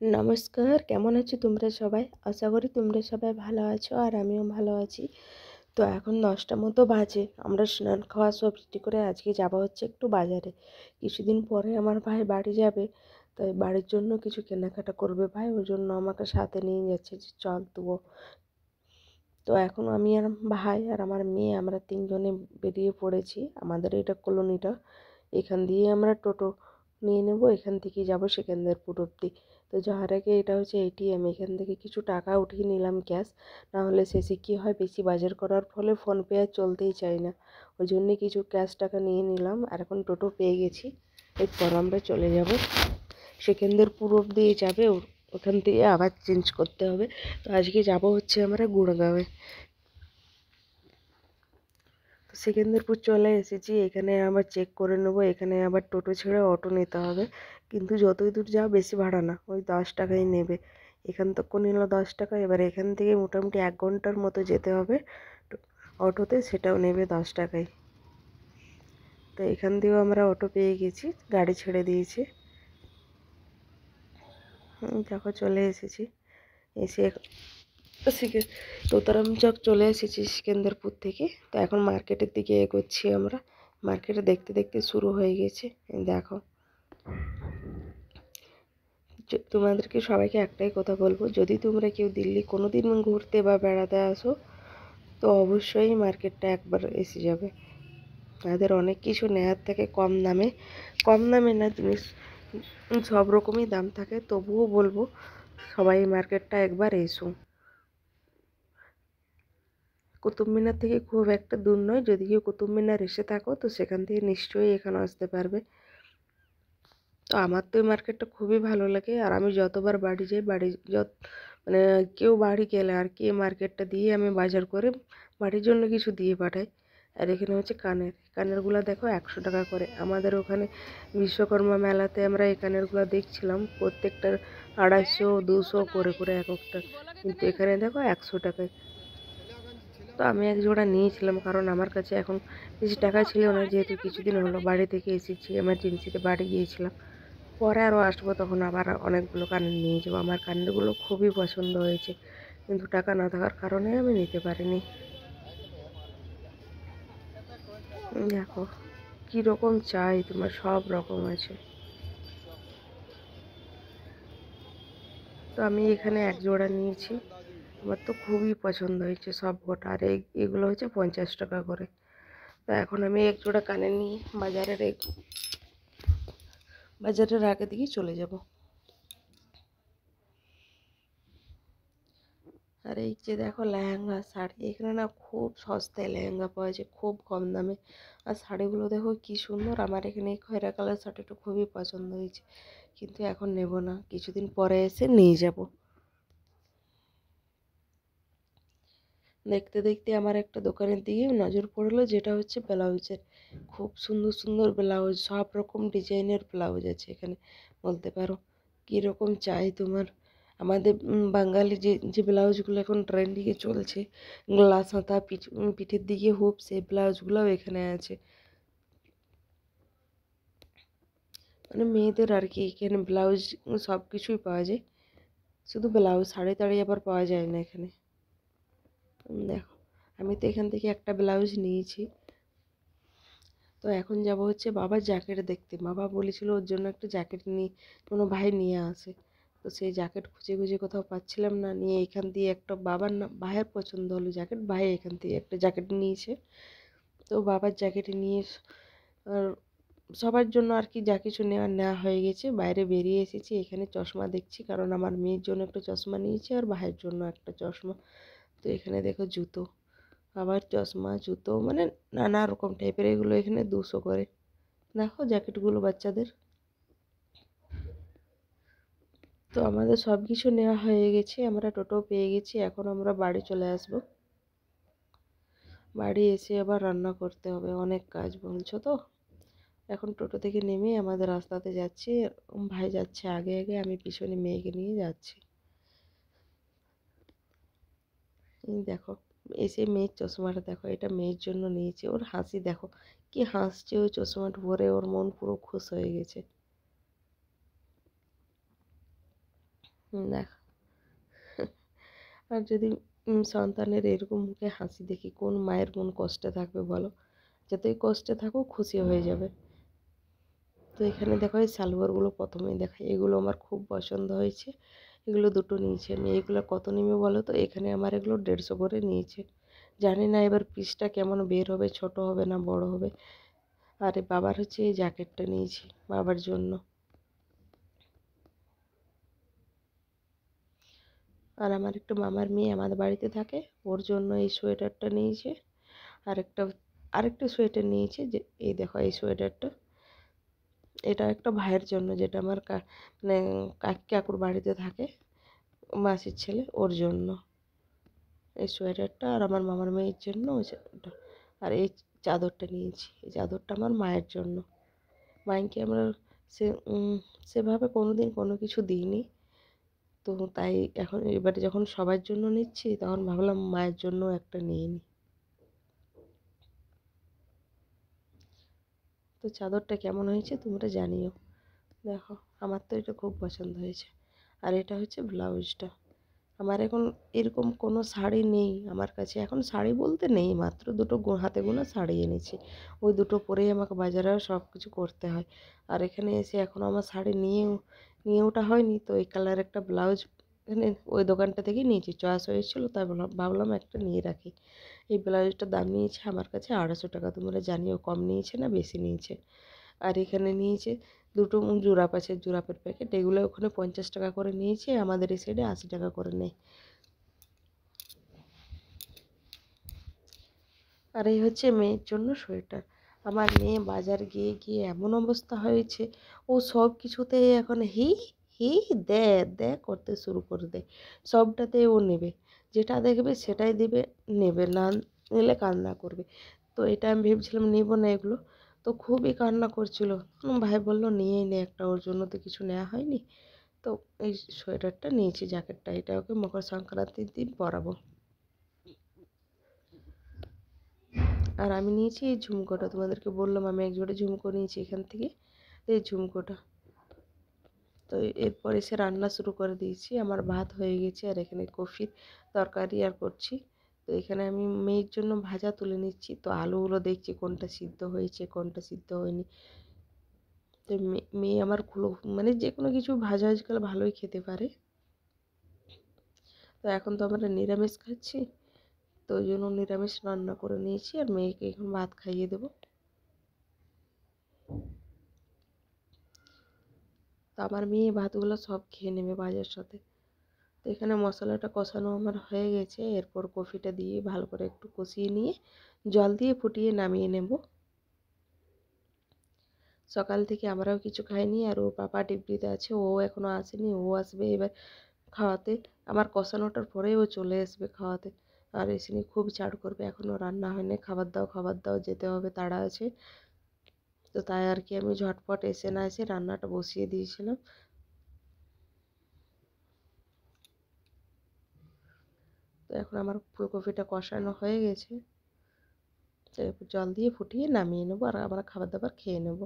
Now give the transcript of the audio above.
নমস্কার, কেমন আছো তোমরা সবাই? আশা করি তোমরা সবাই ভালো আছো আর আমিও ভালো আছি। তো এখন 10টা মতো বাজে। আমরা স্নান খাওয়া সব রেডি করে আজকে যাওয়া হচ্ছে একটু বাজারে। কিছুদিন পরে আমার ভাই বাড়ি যাবে, তাই বাড়ির জন্য কিছু কেনাকাটা করবে ভাই, ওই জন্য আমাকে সাথে নিয়ে যাচ্ছে যে চল তুও। তো এখন আমি আর ভাই আর আমার মেয়ে আমরা তিনজনে বেরিয়ে পড়েছি। আমাদের এটা কলোনিটা, এখান দিয়ে আমরা টোটো নিয়ে নেব, এখান থেকে যাব সেকেন্দ্রপুর অবধি। তো যাওয়ার আগে এটা হচ্ছে এটিএম, এখান থেকে কিছু টাকা উঠিয়ে নিলাম ক্যাশ, না হলে শেষে কী হয় বেশি বাজার করার ফলে ফোনপে আর চলতেই চায় না, ওই জন্যে কিছু ক্যাশ টাকা নিয়ে নিলাম। আর এখন টোটো পেয়ে গেছি, এরপর আমরা চলে যাব সেকেন্দ্রপুর অবধি যাবে, ওখান থেকে আবার চেঞ্জ করতে হবে। তো আজকে যাব হচ্ছে আমরা গুড়গাঁওয়ে। তো সেকেন্দ্রপুর চলে এসেছি, এখানে আবার চেক করে নেবো, এখানে আবার টোটো ছেড়ে অটো নিতে হবে। কিন্তু যতই দূর যাও বেশি ভাড়া না, ওই 10 টাকাই নেবে। এখান থেকে নিল 10 টাকা, এবার এখান থেকে মোটামুটি 1 ঘন্টার মতো যেতে হবে অটোতে, সেটাও নেবে 10 টাকাই। তো এখান দিয়েও আমরা অটো পেয়ে গেছি, গাড়ি ছেড়ে দিয়েছি। দেখো চলে এসেছি, এসে তোতারাম চক চলে এসেছি সেকেন্দ্রপুর থেকে। তো এখন মার্কেটের দিকে এগোচ্ছি আমরা। মার্কেটে দেখতে দেখতে শুরু হয়ে গেছে। দেখো, তোমাদেরকে সবাইকে একটাই কথা বলবো, যদি তোমরা কেউ দিল্লি কোনো দিন ঘুরতে বা বেড়াতে আসো, তো অবশ্যই মার্কেটটা একবার এসে যাবে। তাদের অনেক কিছু নেওয়ার থাকে কম দামে, কম দামে না জিনিস সব রকমই দাম থাকে, তবুও বলবো সবাই মার্কেটটা একবার এসো। কুতুব মিনার থেকে খুব একটা দূর নয়, যদি কেউ কুতুব মিনার এসে থাকো তো সেখান থেকে নিশ্চয়ই এখানে আসতে পারবে। তো আমার তো এই মার্কেটটা খুবই ভালো লাগে, আর আমি যতবার বাড়ি যাই, মানে কেউ বাড়ি গেলে আর কি এই মার্কেটটা দিয়ে আমি বাজার করে বাড়ির জন্য কিছু দিয়ে পাঠাই। আর এখানে হচ্ছে কানেরগুলো দেখো 100 টাকা করে। আমাদের ওখানে বিশ্বকর্মা মেলাতে আমরা এই কানেরগুলো দেখছিলাম প্রত্যেকটার 250 200 করে করে এক একটা, কিন্তু এখানে দেখো 100 টাকায়। তো আমি এক জোড়া নিয়েছিলাম, কারণ আমার কাছে এখন বেশি টাকা ছিল না, যেহেতু কিছুদিন হলো বাড়ি থেকে এসেছি, এমার্জেন্সিতে বাড়ি গিয়েছিলাম। পরে আরও আসবো, তখন আবার অনেকগুলো কানের নিয়ে যাবো। আমার কানেরগুলো খুবই পছন্দ হয়েছে, কিন্তু টাকা না থাকার কারণে আমি নিতে পারিনি। দেখো কীরকম চাই তোমার, সব রকম আছে। তো আমি এখানে এক জোড়া নিয়েছি, আমার তো খুবই পছন্দ হয়েছে সব কটা। আর এগুলো হচ্ছে 50 টাকা করে। তো এখন আমি এক জোড়া কানের নিয়ে বাজারের আগে দিকে চলে যাব। আর এই যে দেখো লেহেঙ্গা শাড়ি, এখানে না খুব সস্তায় লেহেঙ্গা পাওয়া যায়, খুব কম দামে। আর শাড়িগুলো দেখো কি সুন্দর। আমার এখানে এই খয়রা কালার শাড়িটা খুবই পছন্দ হয়েছে, কিন্তু এখন নেব না, কিছুদিন পরে এসে নিয়ে যাব। দেখতে দেখতে আমার একটা দোকানের দিকে নজর পড়লো, যেটা হচ্ছে ব্লাউজের। খুব সুন্দর সুন্দর ব্লাউজ, সব রকম ডিজাইনের ব্লাউজ আছে এখানে, বলতে পারো কীরকম চাই তোমার। আমাদের বাঙালি যে যে ব্লাউজগুলো এখন ট্রেন্ডিংয়ে চলছে, গ্লাস হাতা, পিঠের দিকে হুপ, সেই ব্লাউজগুলোও এখানে আছে। মানে মেয়েদের আর কি, এখানে ব্লাউজ সব কিছুই পাওয়া যায়, শুধু ব্লাউজ, শাড়ি টাড়ি আবার পাওয়া যায় না এখানে। দেখো, আমি তো এখান থেকে একটা ব্লাউজ নিয়েছি। তো এখন যাব হচ্ছে বাবার জ্যাকেট দেখতে। বাবা বলেছিল ওর জন্য একটা জ্যাকেট নিয়ে কোনো ভাই নিয়ে আসে। তো সেই জ্যাকেট খুঁজে খুঁজে কোথাও পাচ্ছিলাম না, নিয়ে এখান দিয়ে একটা বাবার না ভাইয়ের পছন্দ হলো জ্যাকেট, ভাই এখান থেকে একটা জ্যাকেট নিয়েছে। তো বাবার জ্যাকেট নিয়ে আর সবার জন্য আর কি যা কিছু নেওয়ার নেওয়া হয়ে গেছে। বাইরে বেরিয়ে এসেছি, এখানে চশমা দেখছি, কারণ আমার মেয়ের জন্য একটা চশমা নিয়েছি আর ভাইয়ের জন্য একটা চশমা। তো এখানে দেখো জুতো, আবার চশমা, জুতো, মানে নানা রকম টাইপের, এগুলো এখানে 200 করে। দেখো জ্যাকেটগুলো বাচ্চাদের। তো আমাদের সব কিছু নেওয়া হয়ে গেছে, আমরা টোটো পেয়ে গেছি, এখন আমরা বাড়ি চলে আসব। বাড়ি এসে আবার রান্না করতে হবে, অনেক কাজ বলছো তো। এখন টোটো থেকে নেমে আমাদের রাস্তাতে যাচ্ছি, ভাই যাচ্ছে আগে আগে, আমি পিছনে মেয়েকে নিয়ে যাচ্ছি। দেখো, এসে মেয়ের চশমাটা দেখো, এটা মেয়ের জন্য নিয়েছি। ওর হাসি দেখো, কি হাসছে, ওই চশমাটা পরে ওর মন পুরো খুশ হয়ে গেছে। দেখ, আর যদি সন্তানের এরকম মুখে হাসি দেখি কোন মায়ের মন কষ্টে থাকবে বলো? যতই কষ্টে থাকুক খুশি হয়ে যাবে। তো এখানে দেখো এই সালোয়ারগুলো প্রথমেই দেখাই, এগুলো আমার খুব পছন্দ হয়েছে। এগুলো দুটো নিয়েছি আমি। এগুলো কত নেবে বলো তো? এখানে আমার এগুলো 150 করে নিয়েছে। জানি না এবার পিসটা কেমন বের হবে, ছোট হবে না বড় হবে। আর বাবার হচ্ছে এই জ্যাকেটটা নিয়েছি বাবার জন্য। আর আমার একটা মামার মেয়ে আমাদের বাড়িতে থাকে, ওর জন্য এই সোয়েটারটা নিয়েছে। আরেকটা আরেকটা সোয়েটার নিয়েছে, যে এই দেখো এই সোয়েটারটা। এটা একটা ভাইয়ের জন্য, যেটা আমার মানে কাকুর বাড়িতে থাকে, মাসির ছেলে, ওর জন্য এই সোয়েটারটা। আর আমার মামার মেয়ের জন্য ওই ওটা। আর এই চাদরটা নিয়েছি, এই চাদরটা আমার মায়ের জন্য। মাইকে আমরা সে সেভাবে কোনো দিন কোনো কিছু দিইনি, তো তাই এখন এবারে যখন সবার জন্য নিচ্ছি তখন ভাবলাম মায়ের জন্য একটা নিয়ে নিই। তো চাদরটা কেমন হয়েছে তোমরা জানিও। দেখো, আমার তো এটা খুব পছন্দ হয়েছে। আর এটা হচ্ছে ব্লাউজটা। আমার এখন এরকম কোনো শাড়ি নেই আমার কাছে, এখন শাড়ি বলতে নেই, মাত্র দুটো হাতে গোনা শাড়ি এনেছি। ওই দুটো পরেই আমাকে বাজারে সব কিছু করতে হয়। আর এখানে এসে এখনও আমার শাড়ি নিয়ে ওঠা হয়নি, তো এই কালার একটা ব্লাউজ এখানে ওই দোকানটা থেকেই নিয়েছি, চয়েস হয়েছিল, তাই ভাবলাম একটা নিয়ে রাখি। এই ব্লাউজটার দাম নিয়েছে আমার কাছে 250 টাকা। তোমরা জানিও কম নিয়েছে না বেশি নিয়েছে। আর এখানে নিয়েছে দুটো জুরাপ আছে, জুরাপের প্যাকেট, এগুলো ওখানে 50 টাকা করে নিয়েছে, আমাদের এই সাইডে 80 টাকা করে নেয়। আর এই হচ্ছে মেয়ের জন্য সোয়েটার। আমার মেয়ে বাজার গিয়ে গিয়ে এমন অবস্থা হয়েছে, ও সব কিছুতেই এখন হি হি দে দে করতে শুরু করে দেয়। সবটাতে ও নেবে, যেটা দেখবে সেটাই দিবে, নেবে না নিলে কান্না করবে। তো এটা আমি ভেবেছিলাম নেবো না এগুলো, তো খুবই কান্না করছিল। ভাই বললো নিয়েই নে একটা, ওর জন্য তো কিছু নেওয়া হয়নি। তো এই সোয়েটারটা নিয়েছি, জ্যাকেটটা, এটা ওকে মকর সংক্রান্তির দিন পরাবো। আর আমি নিয়েছি এই ঝুমকোটা, তোমাদেরকে বললাম আমি এক জোড়া ঝুমকো নিয়েছি এখান থেকে, এই ঝুমকোটা। তো এরপর এসে রান্না শুরু করে দিয়েছি, আমার ভাত হয়ে গেছে আর এখানে কফির তরকারি আর করছি। তো এখানে আমি মেয়ের জন্য ভাজা তুলে নিচ্ছি, তো আলুগুলো দেখছি কোনটা সিদ্ধ হয়েছে কোনটা সিদ্ধ হয়নি। তো মেয়ে আমার মানে যে কোনো কিছু ভাজা আজকাল ভালোই খেতে পারে। তো এখন তো আমরা নিরামিষ খাচ্ছি, তো ওই জন্য নিরামিষ রান্না করে নিয়েছি, আর মেয়েকে এখন ভাত খাইয়ে দেবো। তো আমার মেয়ে ভাতগুলো সব খেয়ে নেবে ভাজার সাথে। তো এখানে মশলাটা কষানো আমার হয়ে গেছে, এরপর কফিটা দিয়ে ভালো করে একটু কষিয়ে নিয়ে জল দিয়ে ফুটিয়ে নামিয়ে নেব। সকাল থেকে আমরাও কিছু খাইনি, আর ও পাপা ডিউটিতে আছে, ও এখনও আসেনি, ও আসবে এবার খাওয়াতে। আমার কষানোটার পরে ও চলে আসবে খাওয়াতে। আর এসে নিয়ে খুব ঝাড় করবে, এখনও রান্না হয়নি, খাবার দাও খাবার দাও, যেতে হবে, তাড়া আছে। তো তাই আর কি আমি ঝটপট এসে না এসে রান্নাটা বসিয়ে দিয়েছিলাম। তো এখন আমার ফুলকপিটা কষানো হয়ে গেছে, তো জল দিয়ে ফুটিয়ে নামিয়ে নেবো, আর আমরা খাবার দাবার খেয়ে নেবো।